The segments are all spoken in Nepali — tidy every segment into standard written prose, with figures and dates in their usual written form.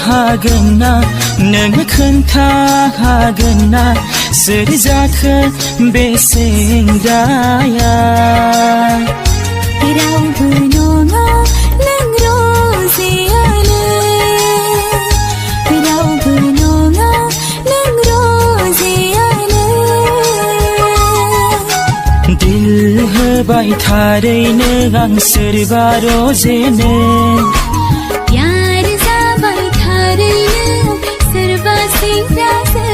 हागोना नोङो खोन्थाहागोना सोर जाखो बे सेंग्राया रावबो नङा नों रजेयानो रावबो नङा नों रजेयानो होबाय थारैनो आं सोरबा रजेनो प्यार जाबाय थारैनो सोरबा सेंग्राजों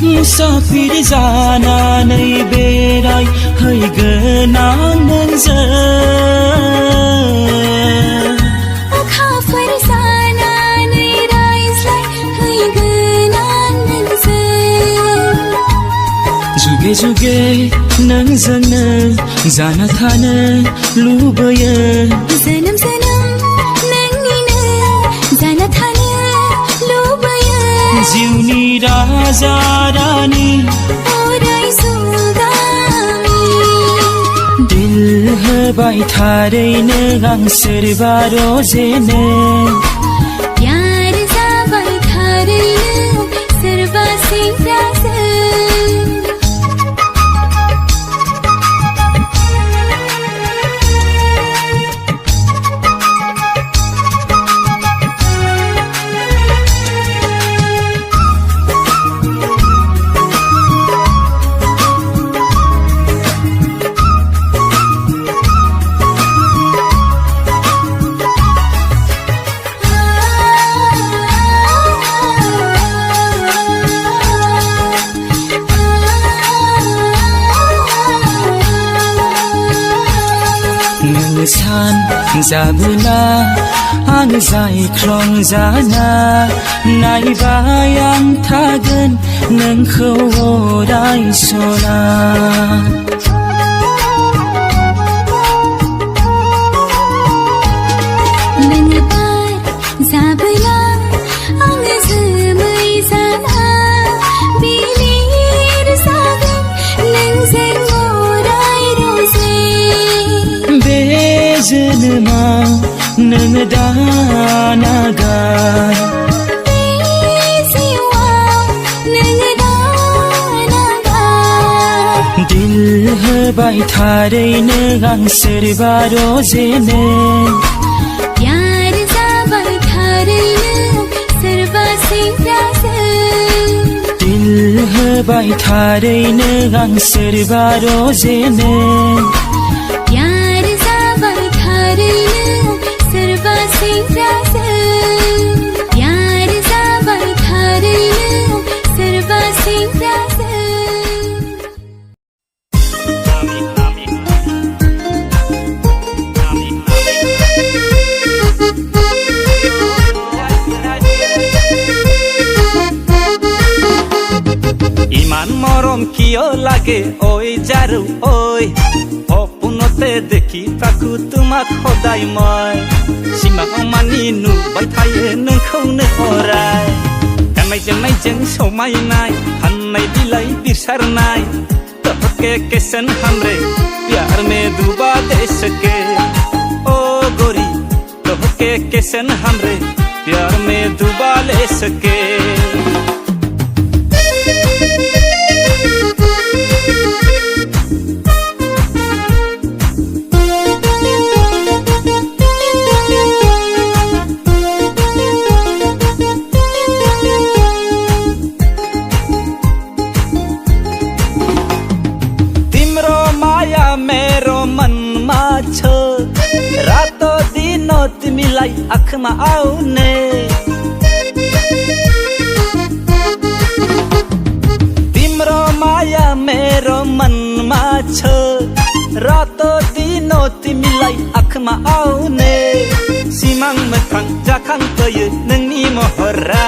मुसाफिर जानानै बेराय हैगोन आं नोंजों अखाफोर जानानै रायज्लाय हैगोन आं नोंजों जुगे जुगे नोंजोंनो जाना थानो लुबैयो जोनोम जोनोम नोंनिनो जाना थानो लुबैयो जिउनि राजा रानी अराय जुगामि दिल होबाय थारैनो आं सोरबा रजेनो प्यार जाबाय थारैनो सोरबा सेंग्राजों सान जाबोला आं जायख्लं जाना नायबाय आं थागोन नोंखौ अराय सना नों बार जाबोला आं जोमै जाना बिलिर जागोन नोंजों अराय रजे बे जोनोमाव नोङो दानागार बे जिउआव नोङो दानागार दिल होबाय थारैनो आं सोरबा रजेनो प्यार जाबाय थारैनो सोरबा सेंग्राजों दिल होबाय थारैनो आं सोरबा रजेनो प्यार जाबाय थारैनो सोरबा सेंग्राजों प्यार जाबाय थारैनो सोरबा सेंग्राजों ইমান মৰম কিয় লাগে ঐ জাৰু ঐ সপোনতে দেখি থাকো তোমাক সদায় মই সিমাক মানি নুবাय थायो नोंखौनो अराय गाननाय जोमनायजों समायनाय फाननाय बिलाइ बिरसारनाय तोहके केसन हमरे प्यार में डूबा दे सके ओ गोरी तोहके केसन हमरे प्यार में डूबा ले सके रातो दिनो तिमीलाई आँखमा आउने तिम्रो माया मेरो मनमा छ रातो दिनो तिमीलाई आँखमा आउने सिमां मोखां जाखांफैयो नोंनि महरा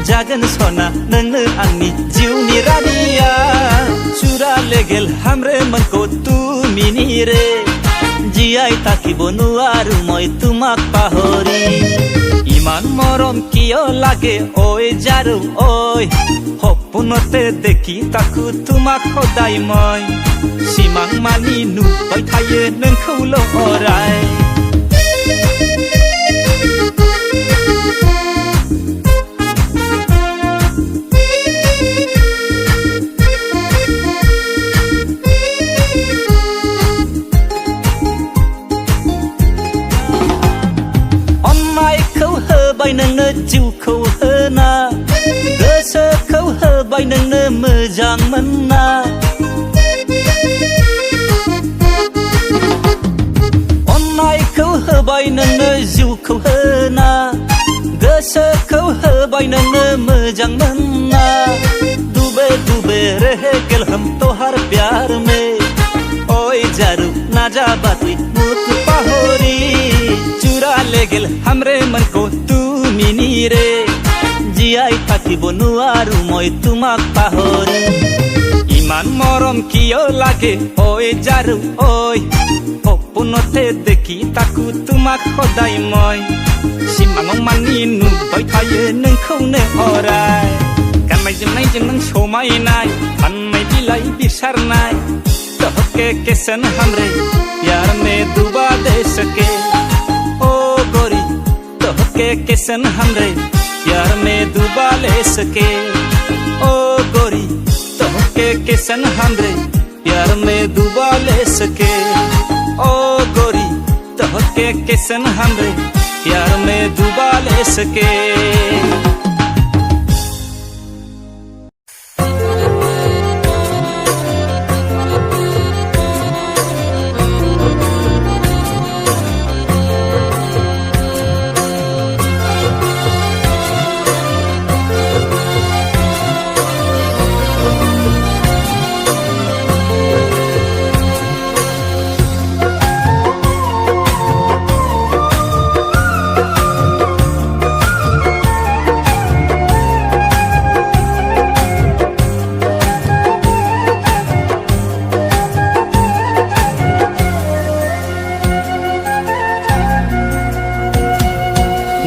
जागोन सना नोंनो आंनि जिउनि रानिया सुरा लेगेल हाम्रे मनको तुमिनी रे जियाई থাকিব নোৱাৰো মই তোমাক পাহৰি ইমান মৰম কিয় লাগে ঐ জাৰু ঐ সপোনতে দেখি তাকো তোমাক সদায় মই সিমাং মানি নুবাय थायो नोंखौल' अराय होबाय नोंनो जिउखौ होना गोसोखौ होबाय नोंनो मोजां मोनना अननायखौ होबाय नोंनो जिउखौ होना गोसोखौ होबाय नोंनो मोजां मोनना डूबे डूबे रह गेल हम तोहार प्यार में ओए जारू ना जाबा तुई मुझ पाहरी चुरा ले गेल हमरे मन को तुमिनी रे जियाई থাকিব নোৱাৰো মই তোমাক পাহৰি ইমান মৰম কিয় লাগে ঐ জাৰু ঐ সপোনতে দেখি তাকো তোমাক সদায় মই সিমাङाव मानि नुबाय थायो नोंखौनो अराय गाननाय जोमनायजों नों समायनाय फाननाय बिलाइ बिसारनाय तोहके केसन हमरे प्यार में डुबा दे सके ओ गोरी तोहके केसन हमरे प्यार में डुबा ले सके ओ गोरी तोहके केसन हमरे प्यार में डुबा ले सके ओ गोरी तोहके केसन हमरे प्यार में डुबा ले सके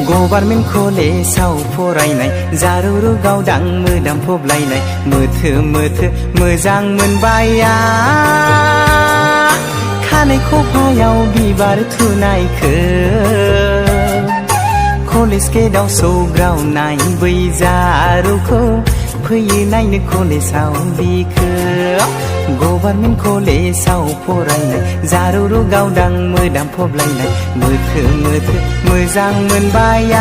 गभार्नमेन्ट कलेजाव फरायनाय जारुरु गावदां मोदाम फबलायनाय मोथो मोथो मोजां मोनबाय खानाय खफायाव बिबार थुनायखो कलेज गेटआव सौग्रावनाय बै जारुखौ फैयो नायनो कलेजाव बिखो गभार्नमेन्ट कलेजाव फरायनाय जारुरु गावदां मोदाम फबलायनाय मोथो मोथो मोजां मोनबाय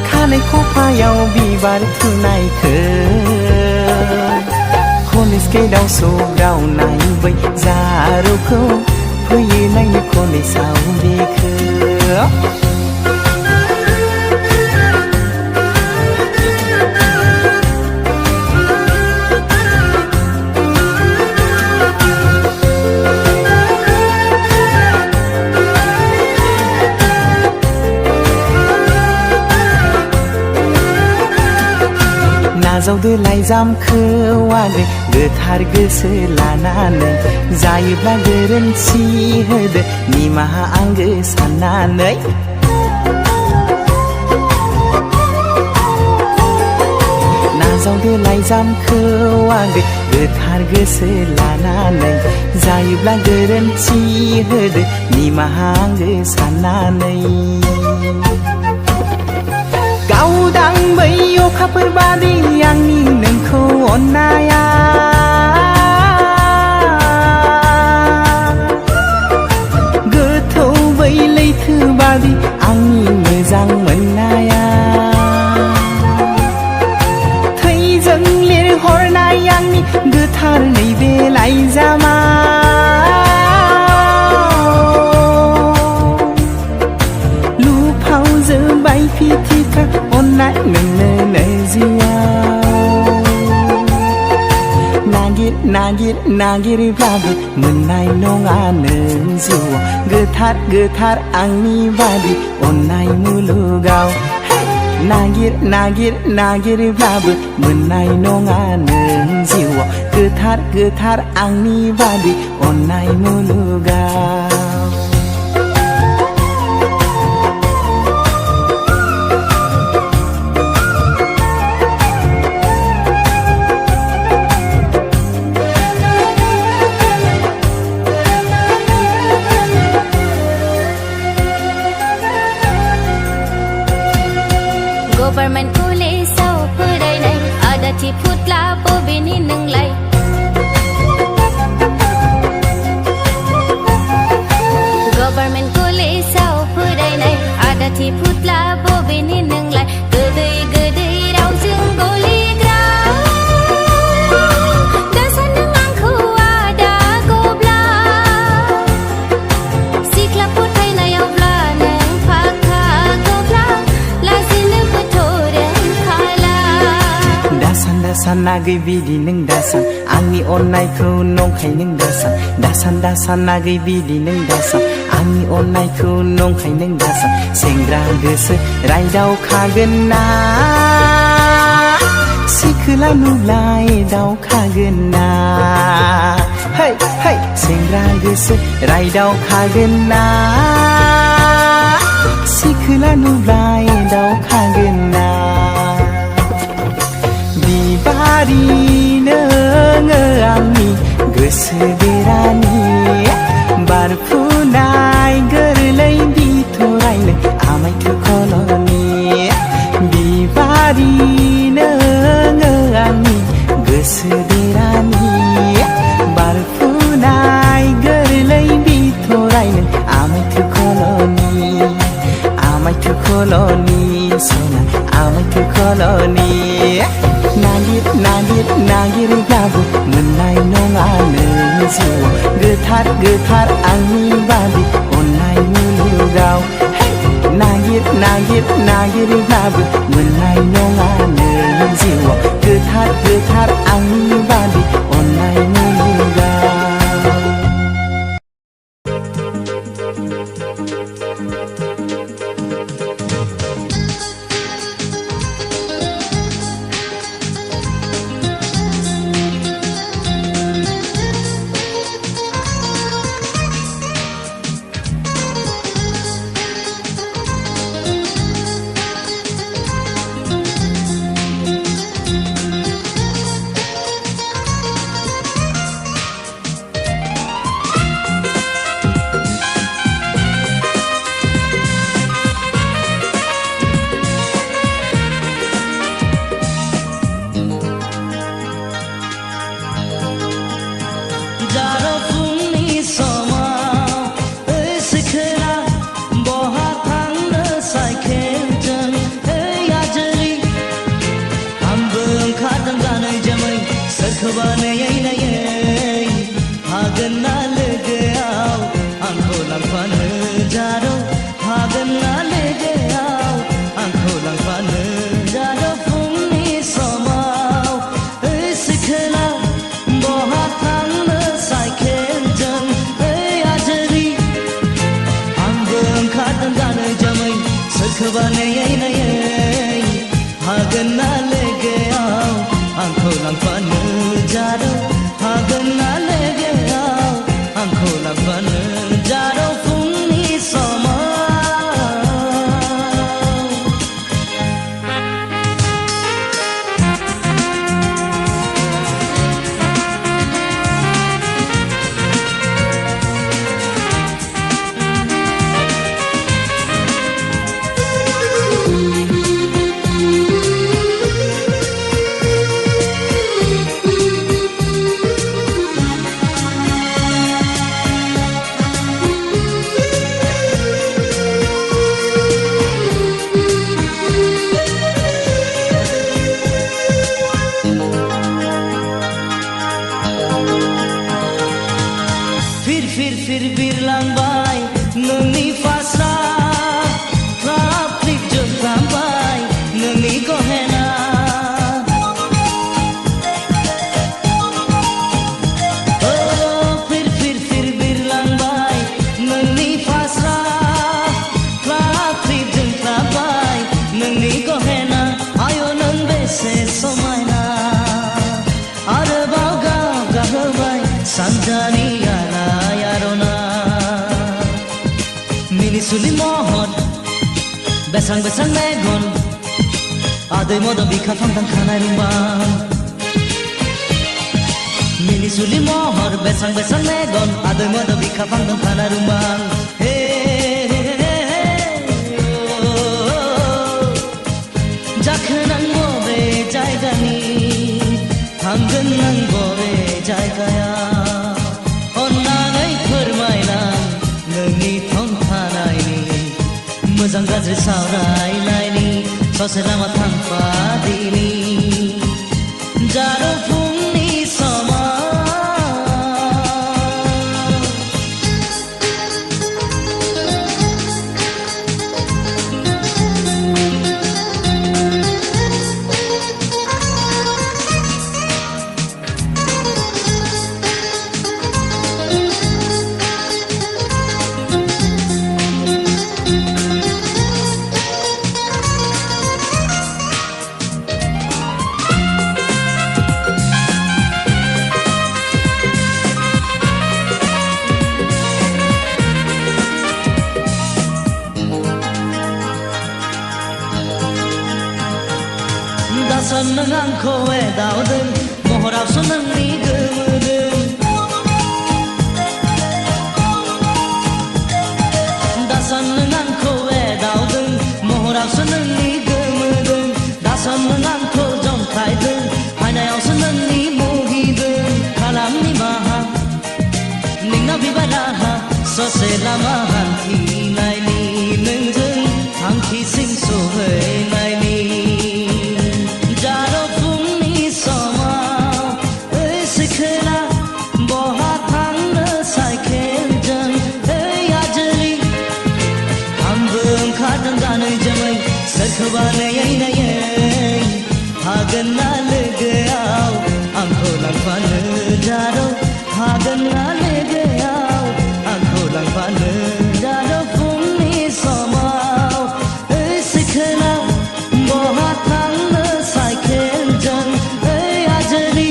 खानाय खफायाव बिबार थुनायखो कलेज गेटआव सौग्रावनाय बै जारुखौ फैयो नायनो कलेजाव बिखो नाजावदो लाइजामखौ आगै गोथार गोसो लानानै जायोब्ला गोरोन्थि होदो निमाहा आंगो साननानै नाजावदो लाइजामखौ आगै गोथार गोसो लानानै जायोब्ला गोरोन्थि होदो निमाहा आंगो साननानै गावदां बै अखाफोर बादि आंनि नोंखौ अननाया गोथौ बै लैथो बादि आंनि मोजां मोननाया थैजों लिरहरनाय आंनि गोथार नैबे लाइजामा लुफाव जोबाय फिथिखा अननाय नोंनो जिउआव नागिर नागिर नागिरब्लाबो मोननाय नङा नों जिउआव गोथार गोथार आंनि बादि अननाय मुलुगाव नागिरब्लाबो मोननाय नङा नों जिउआव गोथार आंनि बादि अननाय मुलुगाव गभर्नमेन्ट कलेजाव फरायनाय आदाथि फुथ्ला बबेनि नोंलाय गभर्नमेन्ट कलेजाव फरायनाय आदाथि फुथ्ला बबेनि नोंलाय गोदै रावजों गलिग्रा दासान नों आंखौ आदा गब्ला सिख्ला फोथायनायावब्ला नों फाखा गब्ला दासान नागै बिदि नों दासान आंनि अननायखौ नंखाय नों दासान नागै बिदि नों दासान आंनि अननायखौ नंखाय नों दासान सेंग्रा गोसो रायदावखागोन ना सिखोला नुलाय दावखागोन ना है सेंग्रा गोसो रायदावखागोन ना सिखोला नुलाय दावखागोन ना बिबारि नोङो आंनि गोसो बेरानि बारफुनाय गोरलै बिथरायनो आमाय थुखलनि बिबारि नोङो आंनि गोसो बेरानि बारफुनाय गोरलै बिथरायनो आमाय थुखलनि सना आमाय थुखलनि नागिरब्लाबो मोननाय नङा नों जिउआव गोथार आंनि बादि अननाय मुलुगाव नागिरब्लाबो मोननाय नङा नों जिउआव गोथार आंनि बादि अननाय मुलुगाव besang megon Adoy modo bika pangtang kanai rumbang Mini suli mohor besang megon Adoy modo bika pangtang kanai rumbang Jakhnang bobe jaigani Hanggan nang bobe jaigaya Onnanai फोरमायनां नोंनि थंखानायनि मोजां गाज्रि सावरायनायनि ससे लामा थांफादिनि जारो फुंनि समाव दासान नों आंखौ एदावदों महरावसो नोंनि गोमोदों दासान नों आंखौ एदावदों महरावसो नोंनि गोमोदों दासान नों आंखौ जंखायदों हायनायावसो नोंनि मुहिदों खालामनि माहा नोंनाव बिबार राहा ससे लामा हान्थिनायनि नोंजों थांखिसिम सहैनायनि सोरखौबा नायै नायै हागोन ना लोगोआव आंखौ लांफानो जारो हागोन ना लोगोआव आंखौ लांफानो जारो फुंनि समाव सिखोना बहा थांनो साइकेलजों आजोलि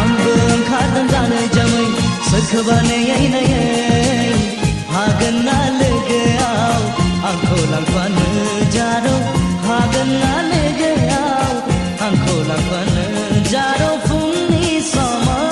आंबो ओंखारदों जानो जोमै सोरखौबा नायै नायै हागोन ना लोगोआव आंखौ लांफानो जारो हागोन ना लोगोआव आंखौ लांफानो जारो फुंनि समाव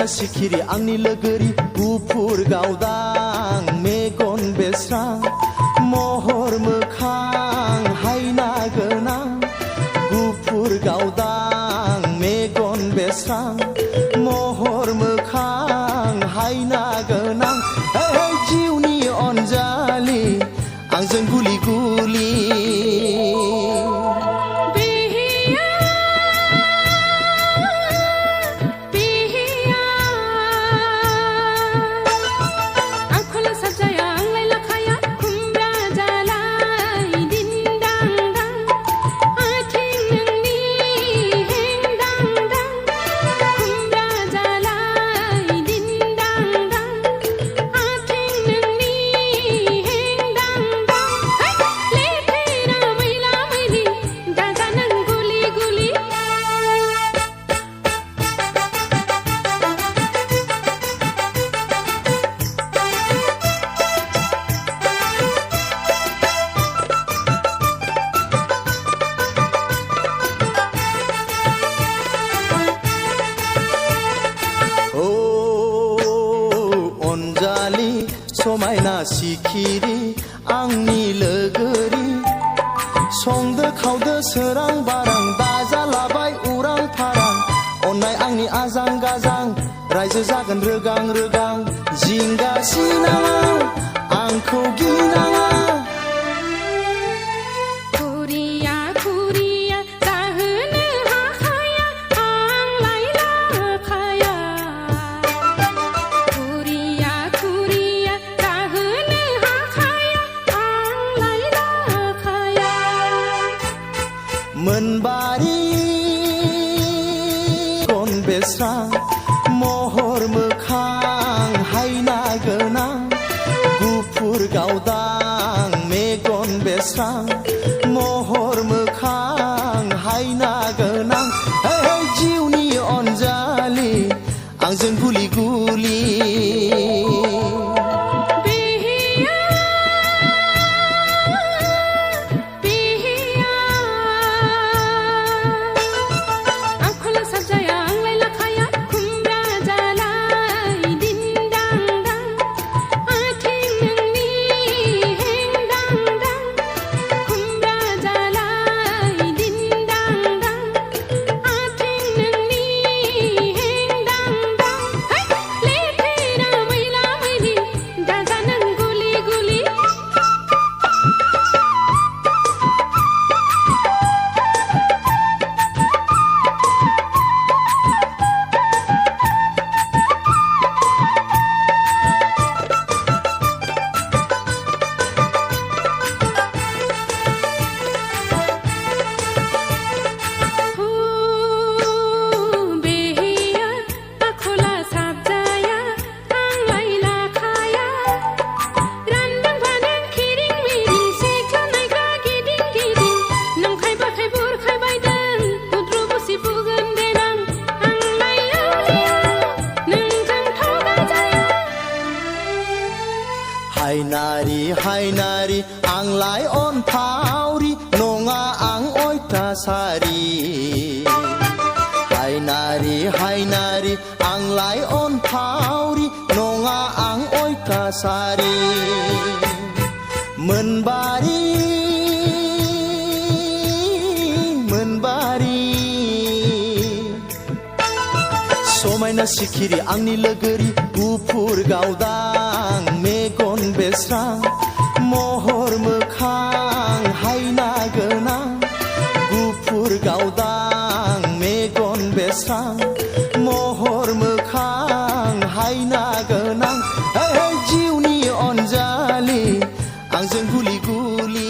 समायना सिखिरि आंनि लोगोरि गुफुर गावदां मेगन बेस्रां महर मोखां हायना गोनां गुफुर गावदां मेगन बेस्रां महर मोखां हायना गोनां जिउनि अनजालि आंजों गुलि गुलि समायना सिखिरि आंनि लोगोरि संदो खावदो सोरां बारां दाजालाबाय उरां फारां अननाय आंनि आजां गाजां रायजो जागोन रोगां रोगां जिंगा सिनाङा आंखौ गिनाङा मोनबारि गन बेस्रां महर मोखां हायना गोनां गुफुर गावदां मेगन बेस्रां महर मोखां हायना गोनां जिउनि अनजालि आंजों गुलि गुलि हायनारि हायनारि आंलाय अनफावरि नङा आं अयथासारि हायनारि हायनारि आंलाय अनफावरि नङा आं अयथासारि मोनबारि मोनबारि समायना सिखिरि आंनि लोगोरि गुफुर गावदां मेगन बेस्रां महर मोखां हायना गोनां गुफुर गावदां मेगन बेस्रां महर मोखां हायना गोनां जिउनि अनजालि आंजों गुलि गुलि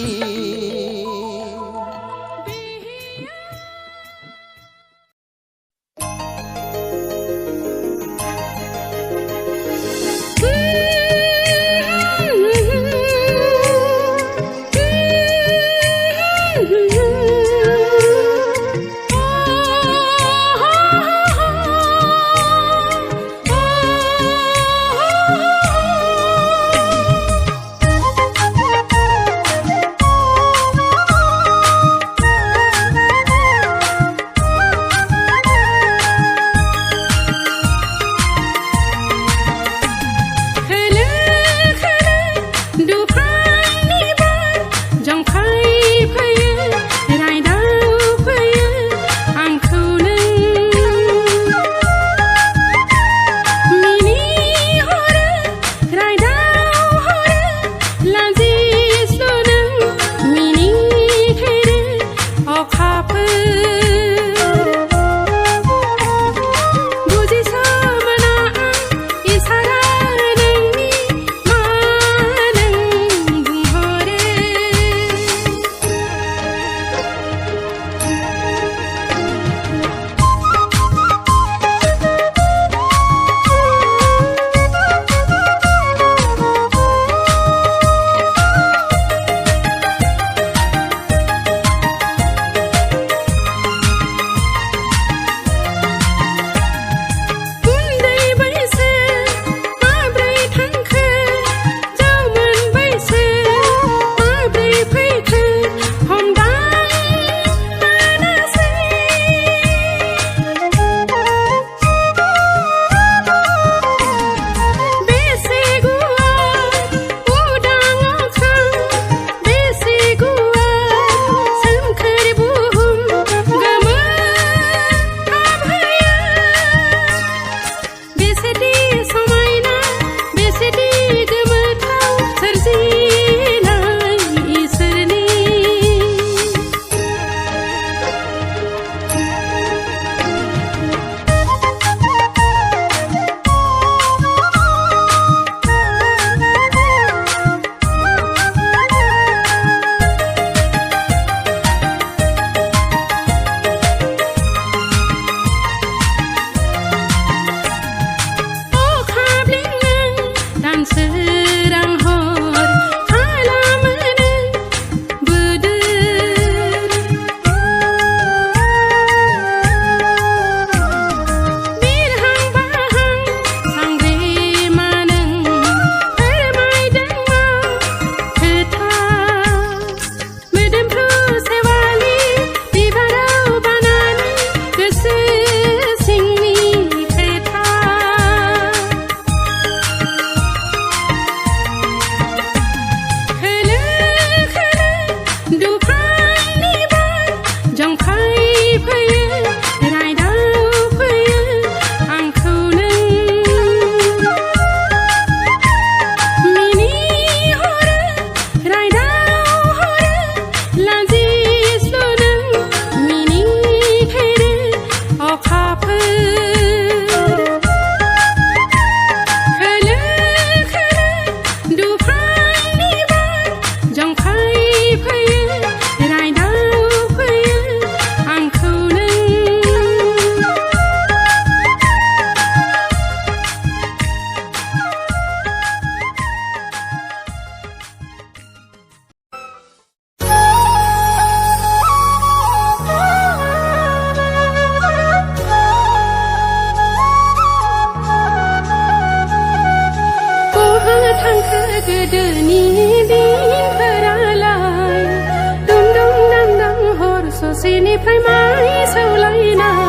गोदोनि दिनफोरालाय दुम दुम दां दां हर ससेनिफ्राय माइ सौलायनाय